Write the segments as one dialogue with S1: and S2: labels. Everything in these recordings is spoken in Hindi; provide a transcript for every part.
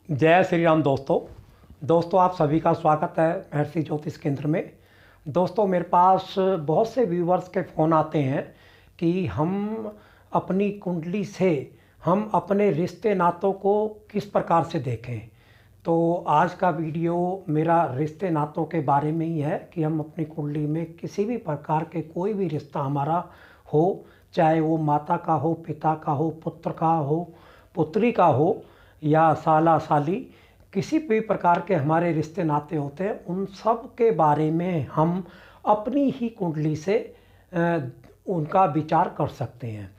S1: जय श्री राम दोस्तों आप सभी का स्वागत है महर्षि ज्योतिष केंद्र में। दोस्तों मेरे पास बहुत से व्यूवर्स के फ़ोन आते हैं कि हम अपनी कुंडली से हम अपने रिश्ते नातों को किस प्रकार से देखें। तो आज का वीडियो मेरा रिश्ते नातों के बारे में ही है कि हम अपनी कुंडली में किसी भी प्रकार के कोई भी रिश्ता हमारा हो, चाहे वो माता का हो, पिता का हो, पुत्र का हो, पुत्री का हो या साला साली, किसी भी प्रकार के हमारे रिश्ते नाते होते हैं, उन सब के बारे में हम अपनी ही कुंडली से उनका विचार कर सकते हैं।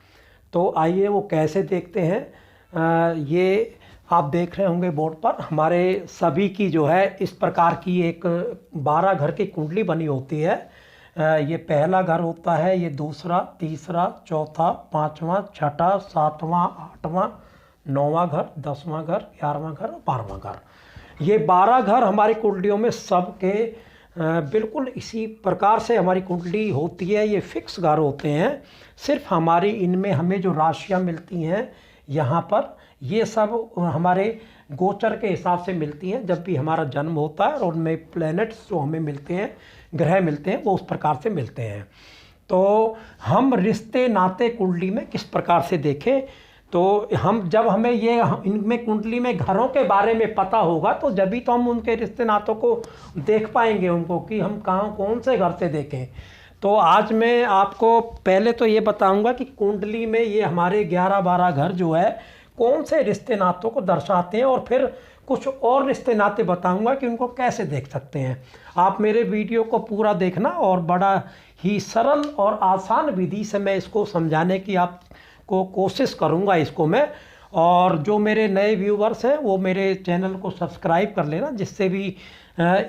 S1: तो आइए वो कैसे देखते हैं। ये आप देख रहे होंगे बोर्ड पर हमारे सभी की जो है इस प्रकार की एक 12 घर की कुंडली बनी होती है। ये पहला घर होता है, ये दूसरा, तीसरा, चौथा, पाँचवा, छठा, सातवां, आठवां, 9वां घर, 10वां घर, 11वां घर और 12वां घर। ये 12 घर हमारी कुंडलियों में सबके बिल्कुल इसी प्रकार से हमारी कुंडली होती है। ये फिक्स घर होते हैं। सिर्फ हमारी इनमें हमें जो राशियां मिलती हैं यहाँ पर, ये सब हमारे गोचर के हिसाब से मिलती हैं। जब भी हमारा जन्म होता है और उनमें प्लैनेट्स जो हमें मिलते हैं, ग्रह मिलते हैं, वो उस प्रकार से मिलते हैं। तो हम रिश्ते नाते कुंडली में किस प्रकार से देखें, तो जब हमें ये इनमें कुंडली में घरों के बारे में पता होगा तो जब भी तो हम उनके रिश्ते नातों को देख पाएंगे, उनको कि हम कहाँ कौन से घर से देखें। तो आज मैं आपको पहले तो ये बताऊंगा कि कुंडली में ये हमारे 11-12 घर जो है कौन से रिश्ते नातों को दर्शाते हैं, और फिर कुछ और रिश्ते नाते बताऊंगा कि उनको कैसे देख सकते हैं। आप मेरे वीडियो को पूरा देखना और बड़ा ही सरल और आसान विधि से मैं इसको समझाने की को कोशिश करूंगा इसको मैं। और जो मेरे नए व्यूवर्स हैं वो मेरे चैनल को सब्सक्राइब कर लेना, जिससे भी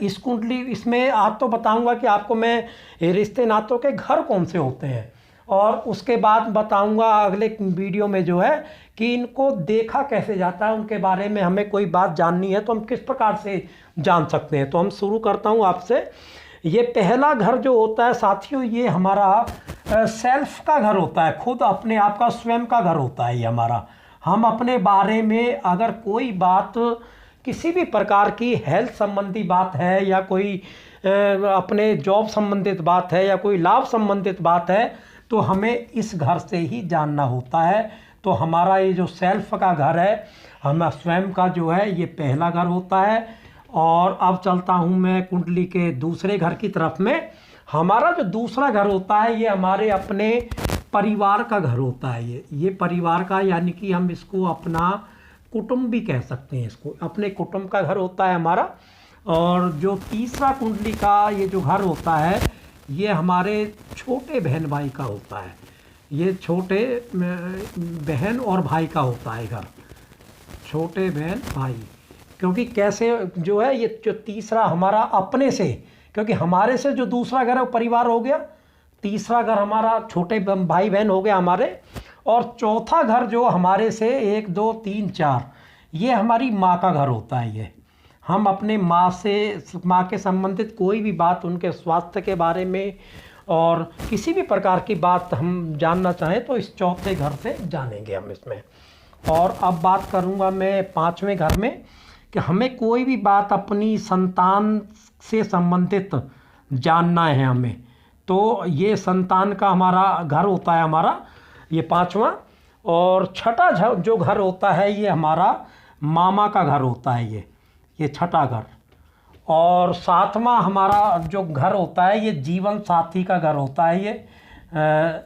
S1: इस कुंडली इसमें आज तो बताऊंगा कि आपको मैं रिश्ते नातों के घर कौन से होते हैं, और उसके बाद बताऊंगा अगले वीडियो में जो है कि इनको देखा कैसे जाता है, उनके बारे में हमें कोई बात जाननी है तो हम किस प्रकार से जान सकते हैं। तो हम शुरू करता हूँ आपसे। ये पहला घर जो होता है साथियों, ये हमारा सेल्फ का घर होता है, खुद अपने आप का स्वयं का घर होता है ये हमारा। हम अपने बारे में अगर कोई बात, किसी भी प्रकार की हेल्थ संबंधी बात है या कोई अपने जॉब संबंधित बात है या कोई लाभ संबंधित बात है, तो हमें इस घर से ही जानना होता है। तो हमारा ये जो सेल्फ का घर है, हमारा स्वयं का जो है, ये पहला घर होता है। और अब चलता हूँ मैं कुंडली के दूसरे घर की तरफ में। हमारा जो दूसरा घर होता है ये हमारे अपने परिवार का घर होता है। ये परिवार का, यानी कि हम इसको अपना कुटुंब भी कह सकते हैं, इसको अपने कुटुंब का घर होता है हमारा। और जो तीसरा कुंडली का ये जो घर होता है, ये हमारे छोटे बहन भाई का होता है। ये छोटे बहन और भाई का होता है घर, छोटे बहन भाई। क्योंकि कैसे जो है, ये जो तीसरा हमारा अपने से, क्योंकि हमारे से जो दूसरा घर है वो परिवार हो गया, तीसरा घर हमारा छोटे भाई बहन हो गया हमारे, और चौथा घर जो हमारे से 1 2 3 4, ये हमारी माँ का घर होता है। ये हम अपने माँ के संबंधित कोई भी बात, उनके स्वास्थ्य के बारे में और किसी भी प्रकार की बात हम जानना चाहें तो इस चौथे घर से जानेंगे हम इसमें। और अब बात करूँगा मैं 5वें घर में, कि हमें कोई भी बात अपनी संतान से संबंधित जानना है हमें, तो ये संतान का हमारा घर होता है हमारा, ये 5वां। और छठा जो घर होता है ये हमारा मामा का घर होता है, ये छठा घर। और 7वां हमारा जो घर होता है ये जीवन साथी का घर होता है। ये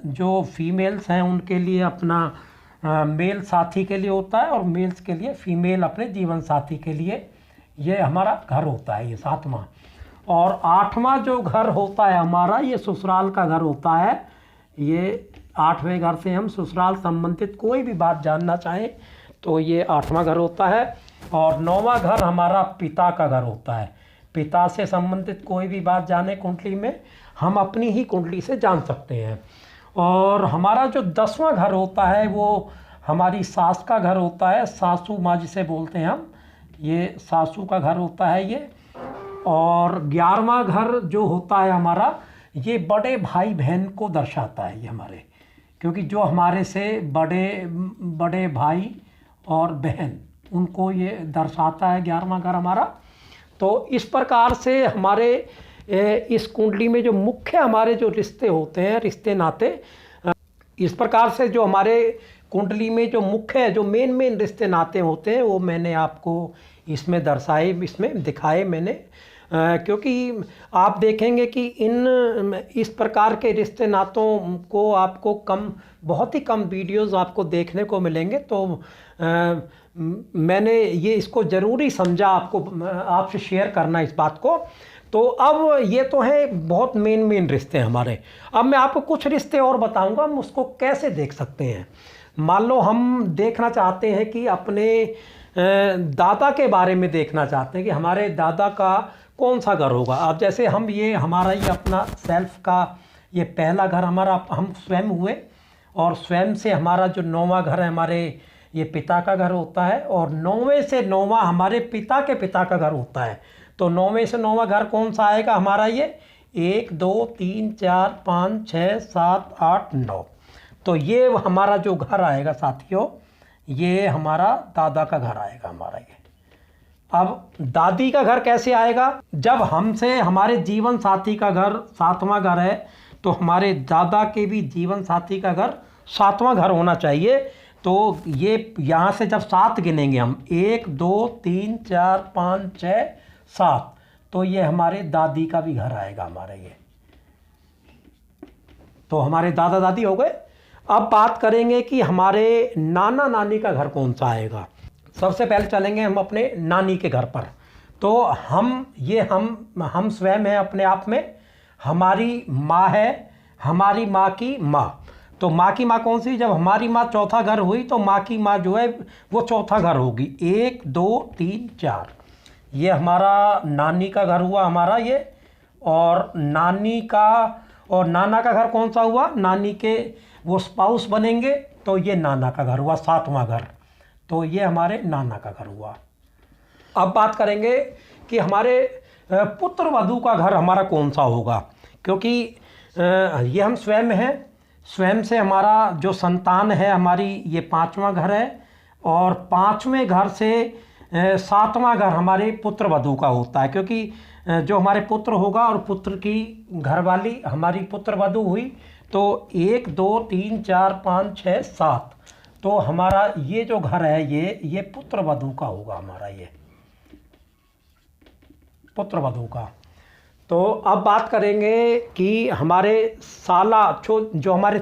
S1: जो फीमेल्स हैं उनके लिए अपना मेल साथी के लिए होता है, और मेल्स के लिए फीमेल अपने जीवन साथी के लिए ये हमारा घर होता है, ये 7वां। और 8वां जो घर होता है हमारा, ये ससुराल का घर होता है। ये 8वें घर से हम ससुराल संबंधित कोई भी बात जानना चाहें तो ये 8वां घर होता है। और 9वां घर हमारा पिता का घर होता है। पिता से संबंधित कोई भी बात जाने कुंडली में, हम अपनी ही कुंडली से जान सकते हैं। और हमारा जो 10वां घर होता है वो हमारी सास का घर होता है, सासू माँ जिसे बोलते हैं हम, ये सासू का घर होता है ये। और 11वां घर जो होता है हमारा, ये बड़े भाई बहन को दर्शाता है ये हमारे, क्योंकि जो हमारे से बड़े भाई और बहन उनको ये दर्शाता है 11वां घर हमारा। तो इस प्रकार से हमारे इस कुंडली में जो मुख्य हमारे जो रिश्ते होते हैं, रिश्ते नाते, इस प्रकार से जो हमारे कुंडली में जो मुख्य जो मेन रिश्ते नाते होते हैं वो मैंने आपको इसमें दर्शाए, इसमें दिखाए मैंने। क्योंकि आप देखेंगे कि इस प्रकार के रिश्ते नातों को आपको बहुत ही कम वीडियोस आपको देखने को मिलेंगे। तो मैंने ये इसको ज़रूरी समझा आपसे शेयर करना इस बात को। तो अब ये तो है बहुत मेन रिश्ते हमारे। अब मैं आपको कुछ रिश्ते और बताऊंगा, हम उसको कैसे देख सकते हैं। मान लो हम देखना चाहते हैं कि अपने दादा के बारे में देखना चाहते हैं कि हमारे दादा का कौन सा घर होगा। अब जैसे हमारा ये अपना सेल्फ का ये पहला घर हमारा हम स्वयं हुए, और स्वयं से हमारा जो 9वां घर है हमारे ये पिता का घर होता है, और 9वें से 9वां हमारे पिता के पिता का घर होता है। तो 9वें से 9वां घर कौन सा आएगा हमारा, ये 1 2 3 4 5 6 7 8 9। तो ये हमारा जो घर आएगा साथियों, ये हमारा दादा का घर आएगा हमारा ये। अब दादी का घर कैसे आएगा, जब हमसे हमारे जीवन साथी का घर 7वां घर है, तो हमारे दादा के भी जीवन साथी का घर 7वां घर होना चाहिए। तो ये यहाँ से जब 7 गिनेंगे हम, 1 2 3 4 5 6 7, तो ये हमारे दादी का भी घर आएगा हमारा ये। तो हमारे दादा दादी हो गए। अब बात करेंगे कि हमारे नाना नानी का घर कौन सा आएगा। सबसे पहले चलेंगे हम अपने नानी के घर पर। तो हम स्वयं हैं अपने आप में। हमारी माँ है, हमारी माँ की माँ। तो माँ की माँ कौन सी, जब हमारी माँ चौथा घर हुई तो माँ की माँ जो है वो चौथा घर होगी। 1 2 3 4, ये हमारा नानी का घर हुआ हमारा ये। और नानी का और नाना का घर कौन सा हुआ, नानी के वो स्पाउस बनेंगे, तो ये नाना का घर हुआ 7वां घर। तो ये हमारे नाना का घर हुआ। अब बात करेंगे कि हमारे पुत्र वधू का घर हमारा कौन सा होगा, क्योंकि ये हम स्वयं हैं। स्वयं से हमारा जो संतान है हमारी ये 5वां घर है, और 5वें घर से 7वां घर हमारे पुत्र वधू का होता है। क्योंकि जो हमारे पुत्र होगा और पुत्र की घरवाली हमारी पुत्र वधू हुई, तो 1 2 3 4 5 6 7, तो हमारा ये जो घर है ये पुत्र वधू का होगा हमारा ये पुत्र वधू का। तो अब बात करेंगे कि हमारे साला जो हमारे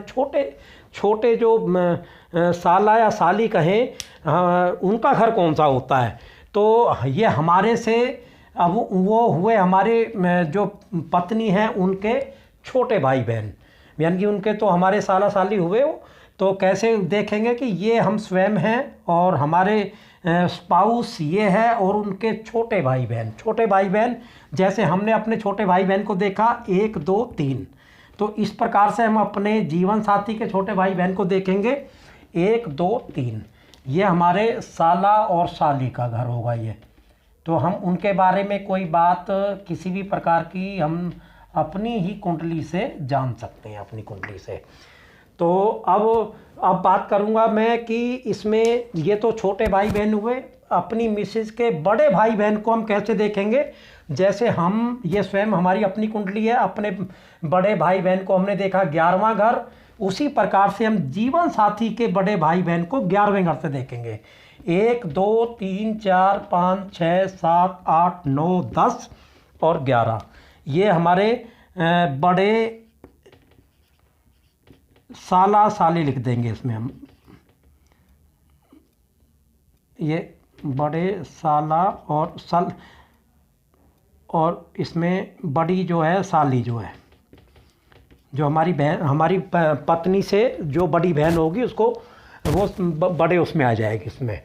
S1: छोटे जो साला या साली कहें, उनका घर कौन सा होता है। तो ये हमारे से अब वो हुए हमारे जो पत्नी हैं उनके छोटे भाई बहन, यानी कि उनके तो हमारे साला साली हुए हो। तो कैसे देखेंगे कि ये हम स्वयं हैं और हमारे स्पाउस ये है और उनके छोटे भाई बहन जैसे हमने अपने छोटे भाई बहन को देखा 1 2 3, तो इस प्रकार से हम अपने जीवन साथी के छोटे भाई बहन को देखेंगे 1 2 3, ये हमारे साला और साली का घर होगा ये। तो हम उनके बारे में कोई बात किसी भी प्रकार की हम अपनी ही कुंडली से जान सकते हैं, अपनी कुंडली से। तो अब बात करूंगा मैं कि इसमें ये तो छोटे भाई बहन हुए। अपनी मिसेज के बड़े भाई बहन को हम कैसे देखेंगे, जैसे हम ये स्वयं हमारी अपनी कुंडली है, अपने बड़े भाई बहन को हमने देखा 11वां घर, उसी प्रकार से हम जीवन साथी के बड़े भाई बहन को 11वें घर से देखेंगे। 1 2 3 4 5 6 7 8 9 10 और 11, ये हमारे बड़े साला साली लिख देंगे इसमें हम, ये बड़े साला और इसमें बड़ी जो है साली जो है, जो हमारी बहन हमारी पत्नी से जो बड़ी बहन होगी उसको वो बड़े उसमें आ जाएगी इसमें।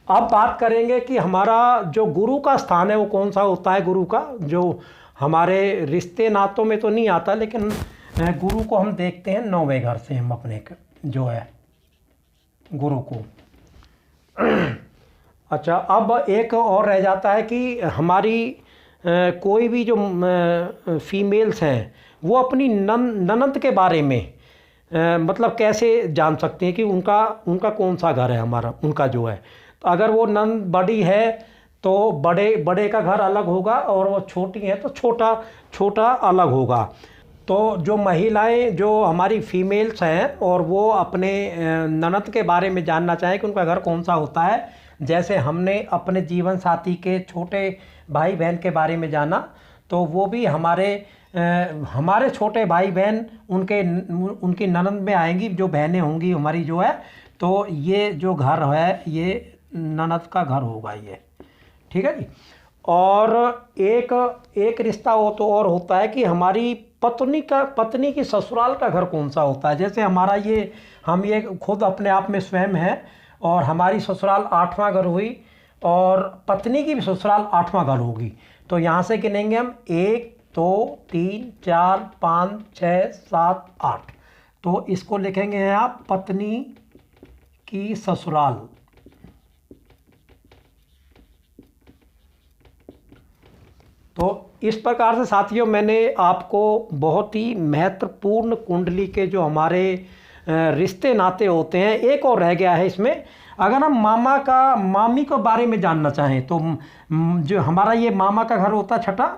S1: अब बात करेंगे कि हमारा जो गुरु का स्थान है वो कौन सा होता है। गुरु का जो हमारे रिश्ते नातों में तो नहीं आता, लेकिन गुरु को हम देखते हैं 9वें घर से, हम अपने जो है गुरु को। अच्छा, अब एक और रह जाता है कि हमारी कोई भी जो फीमेल्स हैं वो अपनी ननद के बारे में मतलब कैसे जान सकते हैं कि उनका कौन सा घर है हमारा, उनका जो है। तो अगर वो नंद बड़ी है तो बड़े बड़े का घर अलग होगा, और वो छोटी है तो छोटा छोटा अलग होगा। तो जो महिलाएं, जो हमारी फीमेल्स हैं, और वो अपने ननद के बारे में जानना चाहें कि उनका घर कौन सा होता है, जैसे हमने अपने जीवन साथी के छोटे भाई बहन के बारे में जाना, तो वो भी हमारे छोटे भाई बहन उनकी ननद में आएंगी, जो बहनें होंगी हमारी जो है। तो ये जो घर है ये ननद का घर होगा ये, ठीक है जी। और एक रिश्ता हो तो और होता है कि हमारी पत्नी की ससुराल का घर कौन सा होता है। जैसे हमारा हम ये खुद अपने आप में स्वयं है, और हमारी ससुराल 8वां घर हुई, और पत्नी की भी ससुराल 8वां घर होगी। तो यहाँ से गिनेंगे हम 1 2 3 4 5 6 7 8। तो इसको लिखेंगे आप पत्नी की ससुराल। तो इस प्रकार से साथियों मैंने आपको बहुत ही महत्वपूर्ण कुंडली के जो हमारे रिश्ते नाते होते हैं, एक और रह गया है इसमें। अगर हम मामी के बारे में जानना चाहें तो जो हमारा ये मामा का घर होता है छठा,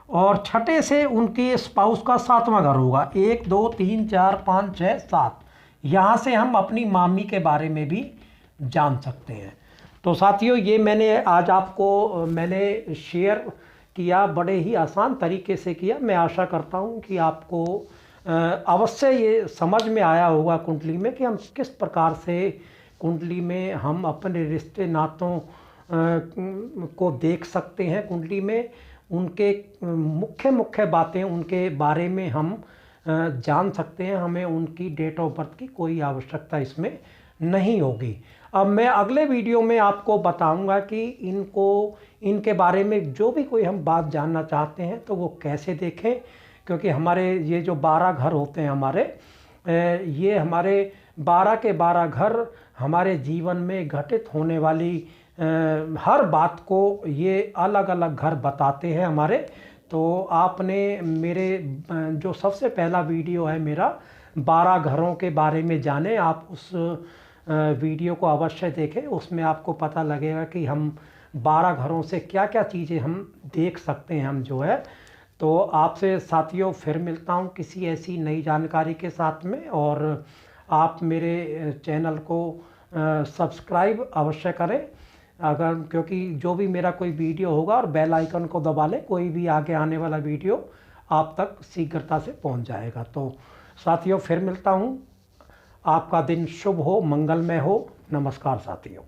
S1: और छठे से उनके स्पाउस का 7वां घर होगा। 1 2 3 4 5 6 7। यहाँ से हम अपनी मामी के बारे में भी जान सकते हैं। तो साथियों ये मैंने आज आपको शेयर किया, बड़े ही आसान तरीके से किया। मैं आशा करता हूँ कि आपको अवश्य ये समझ में आया होगा कुंडली में कि हम किस प्रकार से कुंडली में हम अपने रिश्ते नातों को देख सकते हैं। कुंडली में उनके मुख्य बातें, उनके बारे में हम जान सकते हैं। हमें उनकी डेट ऑफ बर्थ की कोई आवश्यकता इसमें नहीं होगी। अब मैं अगले वीडियो में आपको बताऊंगा कि इनके बारे में जो भी कोई हम बात जानना चाहते हैं तो वो कैसे देखें, क्योंकि हमारे ये जो 12 घर होते हैं ये हमारे 12 के 12 घर हमारे जीवन में घटित होने वाली हर बात को ये अलग अलग घर बताते हैं हमारे। तो आपने मेरे जो सबसे पहला वीडियो है मेरा 12 घरों के बारे में जाने, आप उस वीडियो को अवश्य देखें। उसमें आपको पता लगेगा कि हम 12 घरों से क्या क्या चीज़ें हम देख सकते हैं हम जो है। तो आपसे साथियों फिर मिलता हूँ किसी ऐसी नई जानकारी के साथ में, और आप मेरे चैनल को सब्सक्राइब अवश्य करें क्योंकि जो भी मेरा कोई वीडियो होगा, और बेल आइकन को दबा लें, कोई भी आगे आने वाला वीडियो आप तक शीघ्रता से पहुंच जाएगा। तो साथियों फिर मिलता हूं। आपका दिन शुभ हो, मंगलमय हो। नमस्कार साथियों।